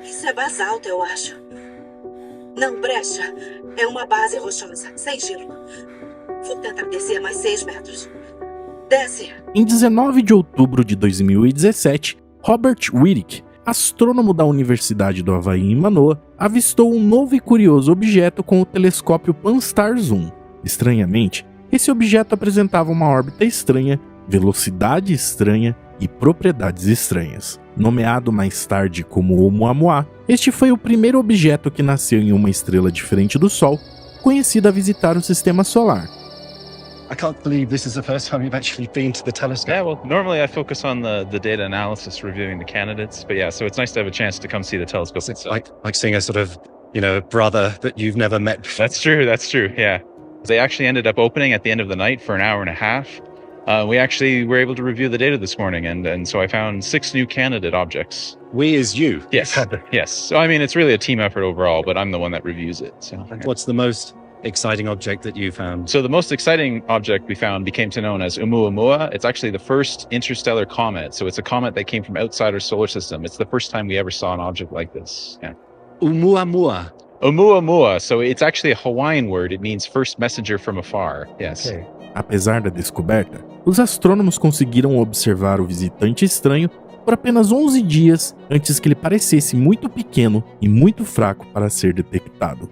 Isso é basalto, eu acho. Não, brecha. É uma base rochosa, sem gelo. Vou tentar descer mais 6 metros. Desce. Em 19 de outubro de 2017, Robert Wittig, astrônomo da Universidade do Havaí em Manoa, avistou um novo e curioso objeto com o telescópio Pan-STARRS Zoom. Estranhamente, esse objeto apresentava uma órbita estranha, velocidade estranha e propriedades estranhas. Nomeado mais tarde como Oumuamua, este foi o primeiro objeto que nasceu em uma estrela diferente do Sol, conhecida a visitar o Sistema Solar. I can't believe this is the first time you've actually been to the telescope. Yeah, well, normally I focus on the data analysis, reviewing the candidates, but yeah, so it's nice to have a chance to come see the telescope It's itself. like seeing a sort of, brother that you've never met before. That's true, yeah. They actually ended up opening at the end of the night for an hour and a half. We actually were able to review the data this morning, and so I found 6 new candidate objects. We is you. Yes, yes. So, I mean, it's really a team effort overall, but I'm the one that reviews it. So. What's the most exciting object that you found? So the most exciting object we found became to known as Oumuamua. It's actually the first interstellar comet. So it's a comet that came from outside our solar system. It's the first time we ever saw an object like this. Yeah. Oumuamua. Oumuamua. So it's actually a Hawaiian word. It means first messenger from afar. Yes. Okay. Apesar da descoberta, os astrônomos conseguiram observar o visitante estranho por apenas 11 dias antes que ele parecesse muito pequeno e muito fraco para ser detectado.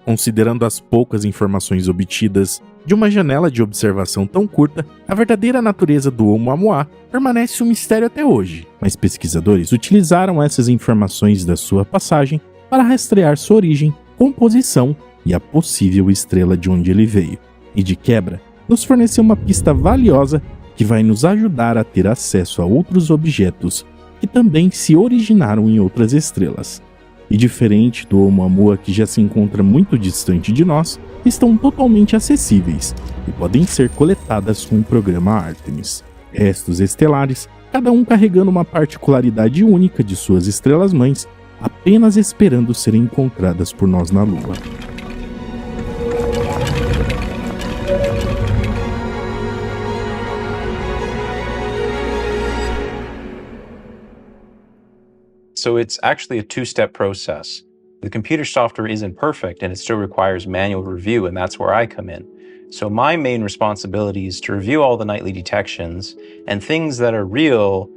Considerando as poucas informações obtidas de uma janela de observação tão curta, a verdadeira natureza do Oumuamua permanece um mistério até hoje, mas pesquisadores utilizaram essas informações da sua passagem para rastrear sua origem, composição e a possível estrela de onde ele veio. E de quebra, nos forneceu uma pista valiosa que vai nos ajudar a ter acesso a outros objetos que também se originaram em outras estrelas. E diferente do Oumuamua, que já se encontra muito distante de nós, estão totalmente acessíveis e podem ser coletadas com o programa Artemis. Restos estelares, cada um carregando uma particularidade única de suas estrelas-mães, apenas esperando serem encontradas por nós na Lua. So it's actually a two-step process. The computer software isn't perfect and it still requires manual review, and that's where I come in. So my main responsibility is to review all the nightly detections, and things that are real,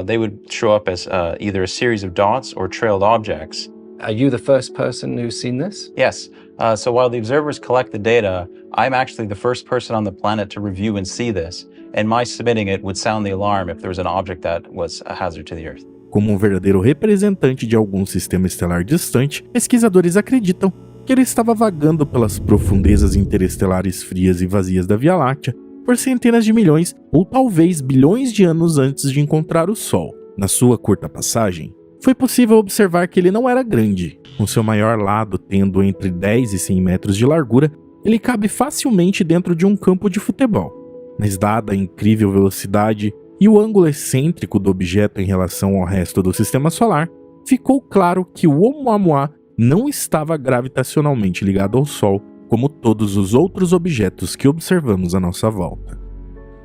they would show up as either a series of dots or trailed objects. Are you the first person who's seen this? Yes, so while the observers collect the data, I'm actually the first person on the planet to review and see this, and my submitting it would sound the alarm if there was an object that was a hazard to the Earth. Como um verdadeiro representante de algum sistema estelar distante, pesquisadores acreditam que ele estava vagando pelas profundezas interestelares frias e vazias da Via Láctea por centenas de milhões ou talvez bilhões de anos antes de encontrar o Sol. Na sua curta passagem, foi possível observar que ele não era grande. Com seu maior lado tendo entre 10 e 100 metros de largura, ele cabe facilmente dentro de um campo de futebol. Mas dada a incrível velocidade e o ângulo excêntrico do objeto em relação ao resto do Sistema Solar, ficou claro que o Oumuamua não estava gravitacionalmente ligado ao Sol, como todos os outros objetos que observamos à nossa volta.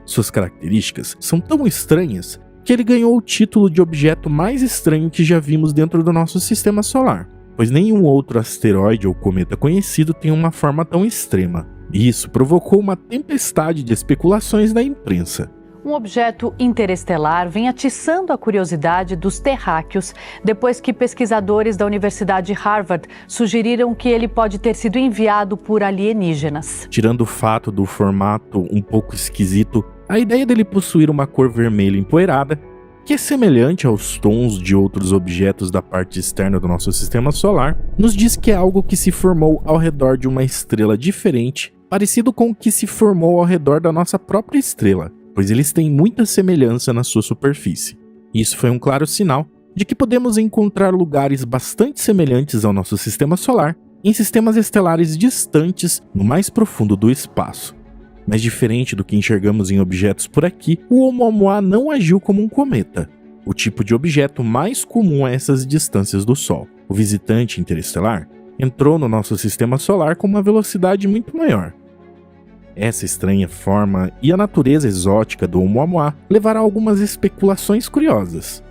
Suas características são tão estranhas que ele ganhou o título de objeto mais estranho que já vimos dentro do nosso Sistema Solar, pois nenhum outro asteroide ou cometa conhecido tem uma forma tão extrema, e isso provocou uma tempestade de especulações na imprensa. Um objeto interestelar vem atiçando a curiosidade dos terráqueos depois que pesquisadores da Universidade de Harvard sugeriram que ele pode ter sido enviado por alienígenas. Tirando o fato do formato um pouco esquisito, a ideia dele possuir uma cor vermelha empoeirada, que é semelhante aos tons de outros objetos da parte externa do nosso sistema solar, nos diz que é algo que se formou ao redor de uma estrela diferente, parecido com o que se formou ao redor da nossa própria estrela, pois eles têm muita semelhança na sua superfície. Isso foi um claro sinal de que podemos encontrar lugares bastante semelhantes ao nosso sistema solar em sistemas estelares distantes no mais profundo do espaço. Mas diferente do que enxergamos em objetos por aqui, o Oumuamua não agiu como um cometa, o tipo de objeto mais comum a essas distâncias do Sol. O visitante interestelar entrou no nosso sistema solar com uma velocidade muito maior. Essa estranha forma e a natureza exótica do Oumuamua levaram a algumas especulações curiosas.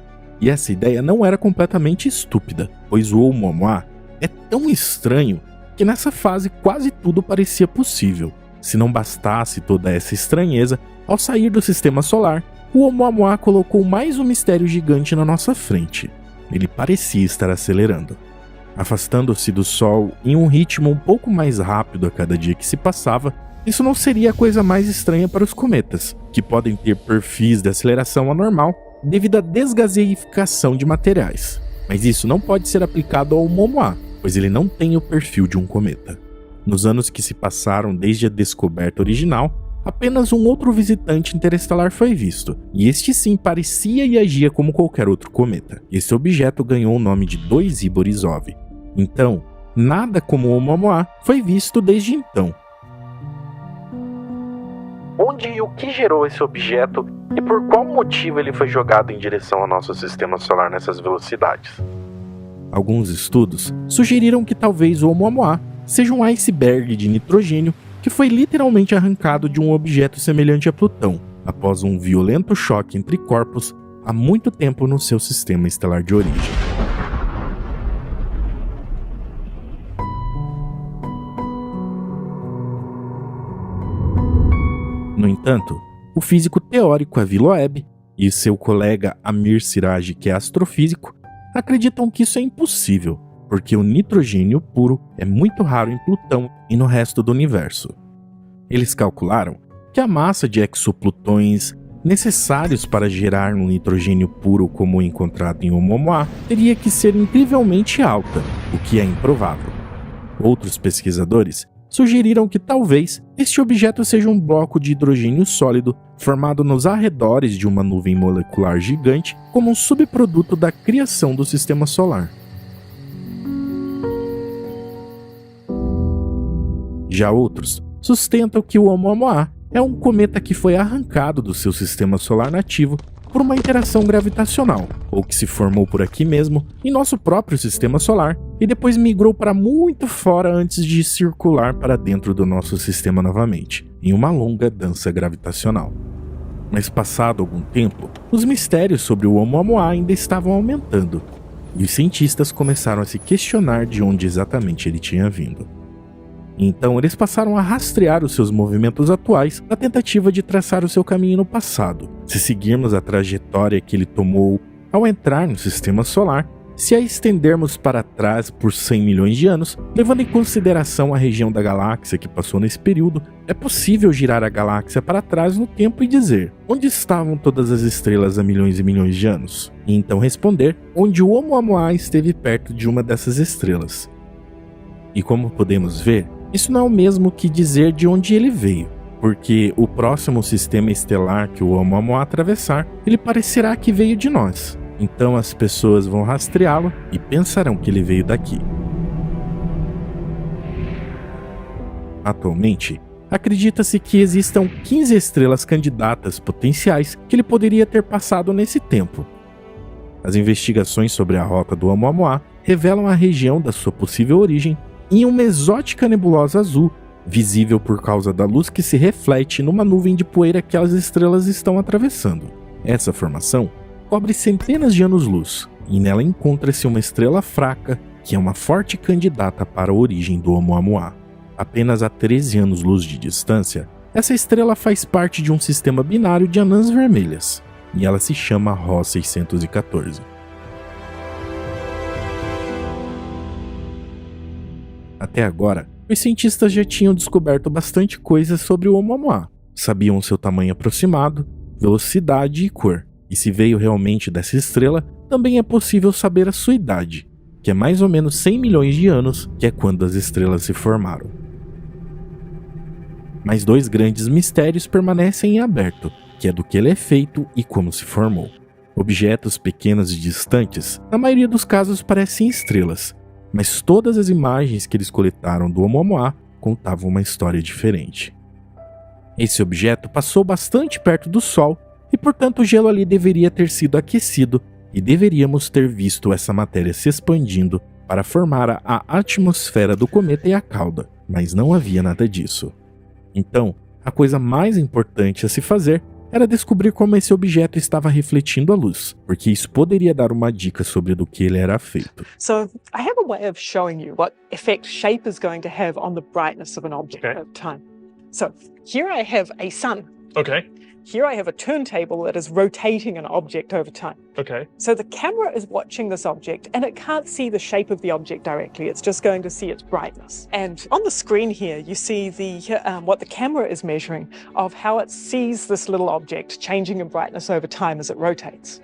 E essa ideia não era completamente estúpida, pois o Oumuamua é tão estranho que nessa fase quase tudo parecia possível. Se não bastasse toda essa estranheza, ao sair do sistema solar, o Oumuamua colocou mais um mistério gigante na nossa frente. Ele parecia estar acelerando, afastando-se do Sol em um ritmo um pouco mais rápido a cada dia que se passava. Isso não seria a coisa mais estranha para os cometas, que podem ter perfis de aceleração anormal devido à desgaseificação de materiais. Mas isso não pode ser aplicado ao Oumuamua, pois ele não tem o perfil de um cometa. Nos anos que se passaram desde a descoberta original, apenas um outro visitante interestelar foi visto, e este sim parecia e agia como qualquer outro cometa. Esse objeto ganhou o nome de 2I Borisov. Então, nada como o Oumuamua foi visto desde então. Onde e o que gerou esse objeto e por qual motivo ele foi jogado em direção ao nosso sistema solar nessas velocidades? Alguns estudos sugeriram que talvez o Oumuamua seja um iceberg de nitrogênio que foi literalmente arrancado de um objeto semelhante a Plutão, após um violento choque entre corpos há muito tempo no seu sistema estelar de origem. No entanto, o físico teórico Avi Loeb e seu colega Amir Siraj, que é astrofísico, acreditam que isso é impossível, porque o nitrogênio puro é muito raro em Plutão e no resto do universo. Eles calcularam que a massa de exoplutões necessários para gerar um nitrogênio puro como o encontrado em Oumuamua teria que ser incrivelmente alta, o que é improvável. Outros pesquisadores sugeriram que talvez este objeto seja um bloco de hidrogênio sólido formado nos arredores de uma nuvem molecular gigante como um subproduto da criação do sistema solar. Já outros sustentam que o Oumuamua é um cometa que foi arrancado do seu sistema solar nativo por uma interação gravitacional, ou que se formou por aqui mesmo, em nosso próprio sistema solar, e depois migrou para muito fora antes de circular para dentro do nosso sistema novamente, em uma longa dança gravitacional. Mas passado algum tempo, os mistérios sobre o Oumuamua ainda estavam aumentando, e os cientistas começaram a se questionar de onde exatamente ele tinha vindo. Então eles passaram a rastrear os seus movimentos atuais na tentativa de traçar o seu caminho no passado. Se seguirmos a trajetória que ele tomou ao entrar no sistema solar, se a estendermos para trás por 100 milhões de anos, levando em consideração a região da galáxia que passou nesse período, é possível girar a galáxia para trás no tempo e dizer onde estavam todas as estrelas há milhões e milhões de anos, e então responder onde o Oumuamua esteve perto de uma dessas estrelas. E como podemos ver, isso não é o mesmo que dizer de onde ele veio, porque o próximo sistema estelar que o Oumuamua atravessar, ele parecerá que veio de nós. Então as pessoas vão rastreá-lo e pensarão que ele veio daqui. Atualmente, acredita-se que existam 15 estrelas candidatas potenciais que ele poderia ter passado nesse tempo. As investigações sobre a rota do Oumuamua revelam a região da sua possível origem em uma exótica nebulosa azul, visível por causa da luz que se reflete numa nuvem de poeira que as estrelas estão atravessando. Essa formação cobre centenas de anos-luz, e nela encontra-se uma estrela fraca, que é uma forte candidata para a origem do Oumuamua. Apenas a 13 anos-luz de distância, essa estrela faz parte de um sistema binário de anãs vermelhas, e ela se chama Ro 614. Até agora, os cientistas já tinham descoberto bastante coisa sobre o Oumuamua. Sabiam seu tamanho aproximado, velocidade e cor. E se veio realmente dessa estrela, também é possível saber a sua idade, que é mais ou menos 100 milhões de anos, que é quando as estrelas se formaram. Mas dois grandes mistérios permanecem em aberto, que é do que ele é feito e como se formou. Objetos pequenos e distantes, na maioria dos casos parecem estrelas, mas todas as imagens que eles coletaram do Oumuamua contavam uma história diferente. Esse objeto passou bastante perto do Sol e, portanto, o gelo ali deveria ter sido aquecido e deveríamos ter visto essa matéria se expandindo para formar a atmosfera do cometa e a cauda, mas não havia nada disso. Então, a coisa mais importante a se fazer era descobrir como esse objeto estava refletindo a luz, porque isso poderia dar uma dica sobre do que ele era feito. So I have a way of showing you what effect shape is going to have on the brightness of an object over time. So here I have a sun. Okay. Here I have a turntable that is rotating an object over time. Okay. So the camera is watching this object and it can't see the shape of the object directly. It's just going to see its brightness. And on the screen here, you see what the camera is measuring of how it sees this little object changing in brightness over time as it rotates.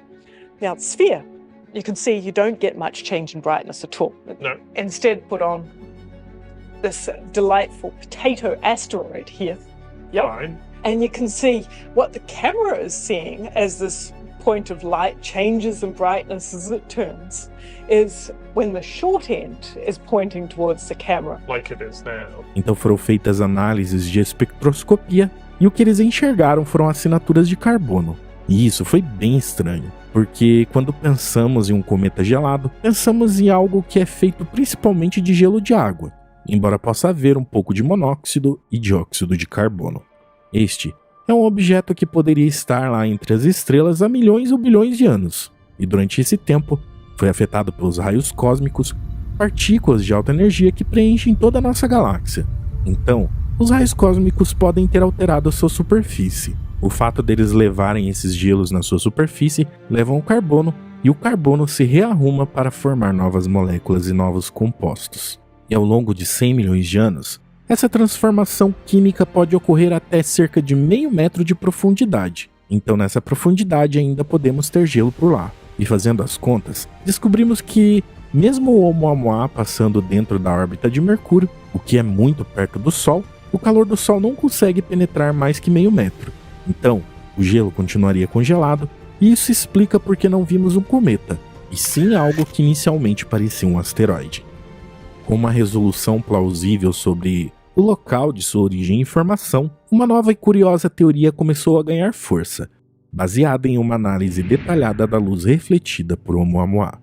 Now, the sphere, you can see you don't get much change in brightness at all. No. Instead, put on this delightful potato asteroid here. Yep. Fine. And you can see what the camera is seeing as this point of light changes in brightness as it turns is when the short end is pointing towards the camera. Like it is now. Então foram feitas análises de espectroscopia e o que eles enxergaram foram assinaturas de carbono. E isso foi bem estranho, porque quando pensamos em um cometa gelado, pensamos em algo que é feito principalmente de gelo de água, embora possa haver um pouco de monóxido e dióxido de carbono. Este é um objeto que poderia estar lá entre as estrelas há milhões ou bilhões de anos, e durante esse tempo foi afetado pelos raios cósmicos, partículas de alta energia que preenchem toda a nossa galáxia. Então, os raios cósmicos podem ter alterado a sua superfície. O fato deles levarem esses gelos na sua superfície levam ao carbono, e o carbono se rearruma para formar novas moléculas e novos compostos. E ao longo de 100 milhões de anos, essa transformação química pode ocorrer até cerca de meio metro de profundidade. Então nessa profundidade ainda podemos ter gelo por lá. E fazendo as contas, descobrimos que, mesmo o Oumuamua passando dentro da órbita de Mercúrio, o que é muito perto do Sol, o calor do Sol não consegue penetrar mais que meio metro. Então, o gelo continuaria congelado, e isso explica por que não vimos um cometa, e sim algo que inicialmente parecia um asteroide. Com uma resolução plausível sobre o local de sua origem e formação, uma nova e curiosa teoria começou a ganhar força, baseada em uma análise detalhada da luz refletida por Oumuamua.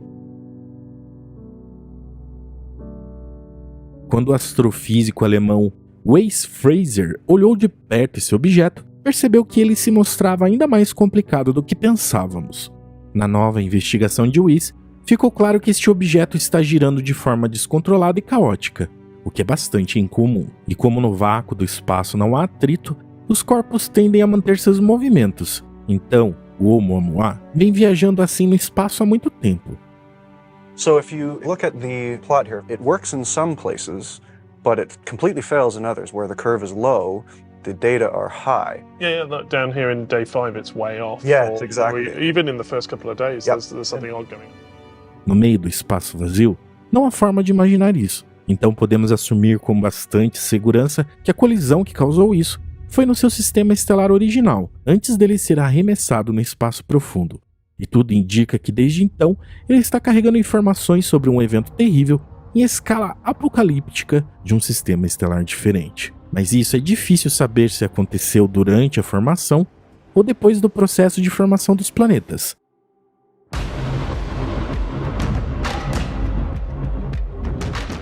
Quando o astrofísico alemão Weiss Fraser olhou de perto esse objeto, percebeu que ele se mostrava ainda mais complicado do que pensávamos. Na nova investigação de Weiss, ficou claro que este objeto está girando de forma descontrolada e caótica, o que é bastante incomum. E como no vácuo do espaço não há atrito, os corpos tendem a manter seus movimentos. Então, o Oumuamua vem viajando assim no espaço há muito tempo. So if you look at the plot here, it works in some places, but it completely fails in others. Where the curve is low, the data are high. Yeah, look, down here in day 5, it's way off. Yeah, exactly. Even in the first couple of days, there's something odd going on. No meio do espaço vazio, não há forma de imaginar isso. Então podemos assumir com bastante segurança que a colisão que causou isso foi no seu sistema estelar original, antes dele ser arremessado no espaço profundo. E tudo indica que desde então ele está carregando informações sobre um evento terrível em escala apocalíptica de um sistema estelar diferente. Mas isso é difícil saber se aconteceu durante a formação ou depois do processo de formação dos planetas.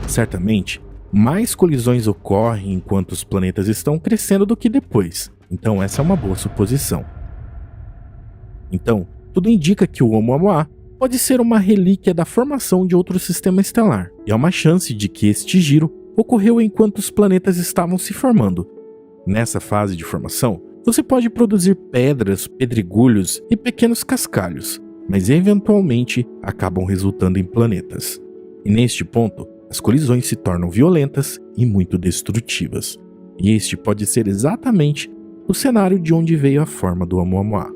Certamente, mais colisões ocorrem enquanto os planetas estão crescendo do que depois, então essa é uma boa suposição. Então, tudo indica que o Oumuamua pode ser uma relíquia da formação de outro sistema estelar, e há uma chance de que este giro ocorreu enquanto os planetas estavam se formando. Nessa fase de formação, você pode produzir pedras, pedregulhos e pequenos cascalhos, mas eventualmente acabam resultando em planetas. E neste ponto, as colisões se tornam violentas e muito destrutivas. E este pode ser exatamente o cenário de onde veio a forma do Oumuamua.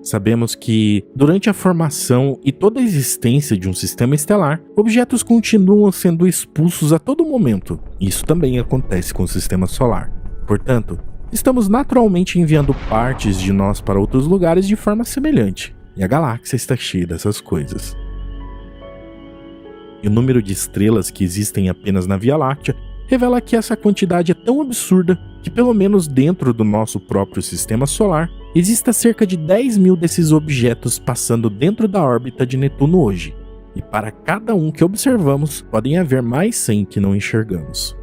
Sabemos que, durante a formação e toda a existência de um sistema estelar, objetos continuam sendo expulsos a todo momento. Isso também acontece com o sistema solar. Portanto, estamos naturalmente enviando partes de nós para outros lugares de forma semelhante. E a galáxia está cheia dessas coisas. E o número de estrelas que existem apenas na Via Láctea revela que essa quantidade é tão absurda que, pelo menos dentro do nosso próprio sistema solar, exista cerca de 10 mil desses objetos passando dentro da órbita de Netuno hoje. E para cada um que observamos, podem haver mais 100 que não enxergamos.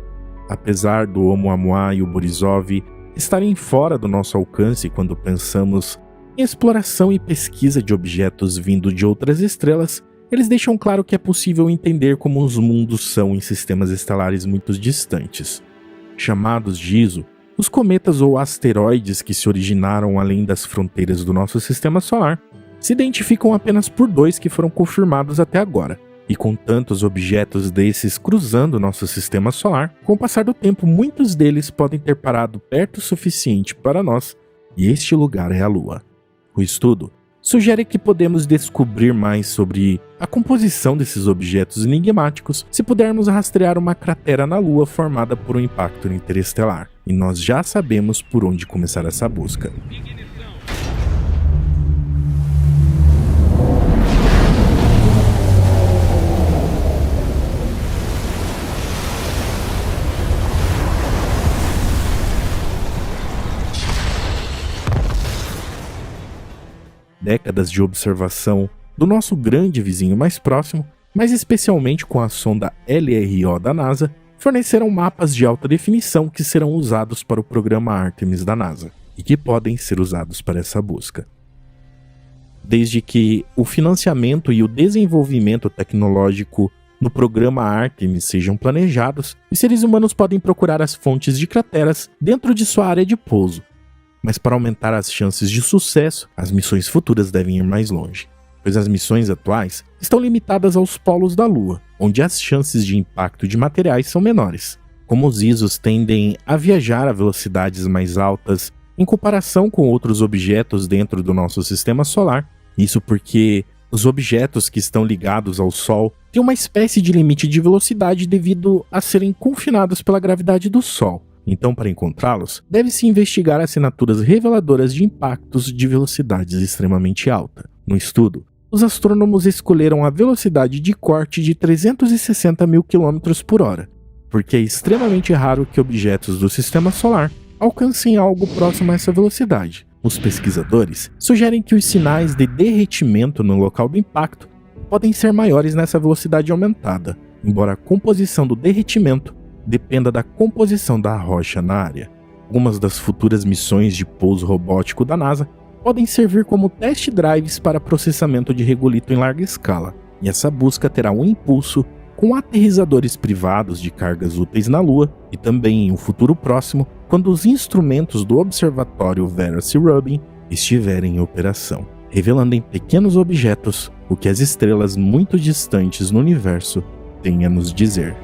Apesar do Oumuamua e o Borisov estarem fora do nosso alcance quando pensamos em exploração e pesquisa de objetos vindo de outras estrelas, eles deixam claro que é possível entender como os mundos são em sistemas estelares muito distantes. Chamados de ISO, os cometas ou asteroides que se originaram além das fronteiras do nosso sistema solar se identificam apenas por 2 que foram confirmados até agora. E com tantos objetos desses cruzando nosso sistema solar, com o passar do tempo muitos deles podem ter parado perto o suficiente para nós, e este lugar é a Lua. O estudo sugere que podemos descobrir mais sobre a composição desses objetos enigmáticos se pudermos rastrear uma cratera na Lua formada por um impacto interestelar, e nós já sabemos por onde começar essa busca. Décadas de observação do nosso grande vizinho mais próximo, mas especialmente com a sonda LRO da NASA, forneceram mapas de alta definição que serão usados para o programa Artemis da NASA e que podem ser usados para essa busca. Desde que o financiamento e o desenvolvimento tecnológico no programa Artemis sejam planejados, os seres humanos podem procurar as fontes de crateras dentro de sua área de pouso. Mas para aumentar as chances de sucesso, as missões futuras devem ir mais longe, pois as missões atuais estão limitadas aos polos da Lua, onde as chances de impacto de materiais são menores. Como os ISOs tendem a viajar a velocidades mais altas em comparação com outros objetos dentro do nosso sistema solar, isso porque os objetos que estão ligados ao Sol têm uma espécie de limite de velocidade devido a serem confinados pela gravidade do Sol. Então, para encontrá-los, deve-se investigar assinaturas reveladoras de impactos de velocidades extremamente alta. No estudo, os astrônomos escolheram a velocidade de corte de 360 mil km por hora, porque é extremamente raro que objetos do sistema solar alcancem algo próximo a essa velocidade. Os pesquisadores sugerem que os sinais de derretimento no local do impacto podem ser maiores nessa velocidade aumentada, embora a composição do derretimento dependa da composição da rocha na área. Algumas das futuras missões de pouso robótico da NASA podem servir como test drives para processamento de regolito em larga escala, e essa busca terá um impulso com aterrissadores privados de cargas úteis na Lua e também em um futuro próximo, quando os instrumentos do Observatório Vera C. Rubin estiverem em operação, revelando em pequenos objetos o que as estrelas muito distantes no universo têm a nos dizer.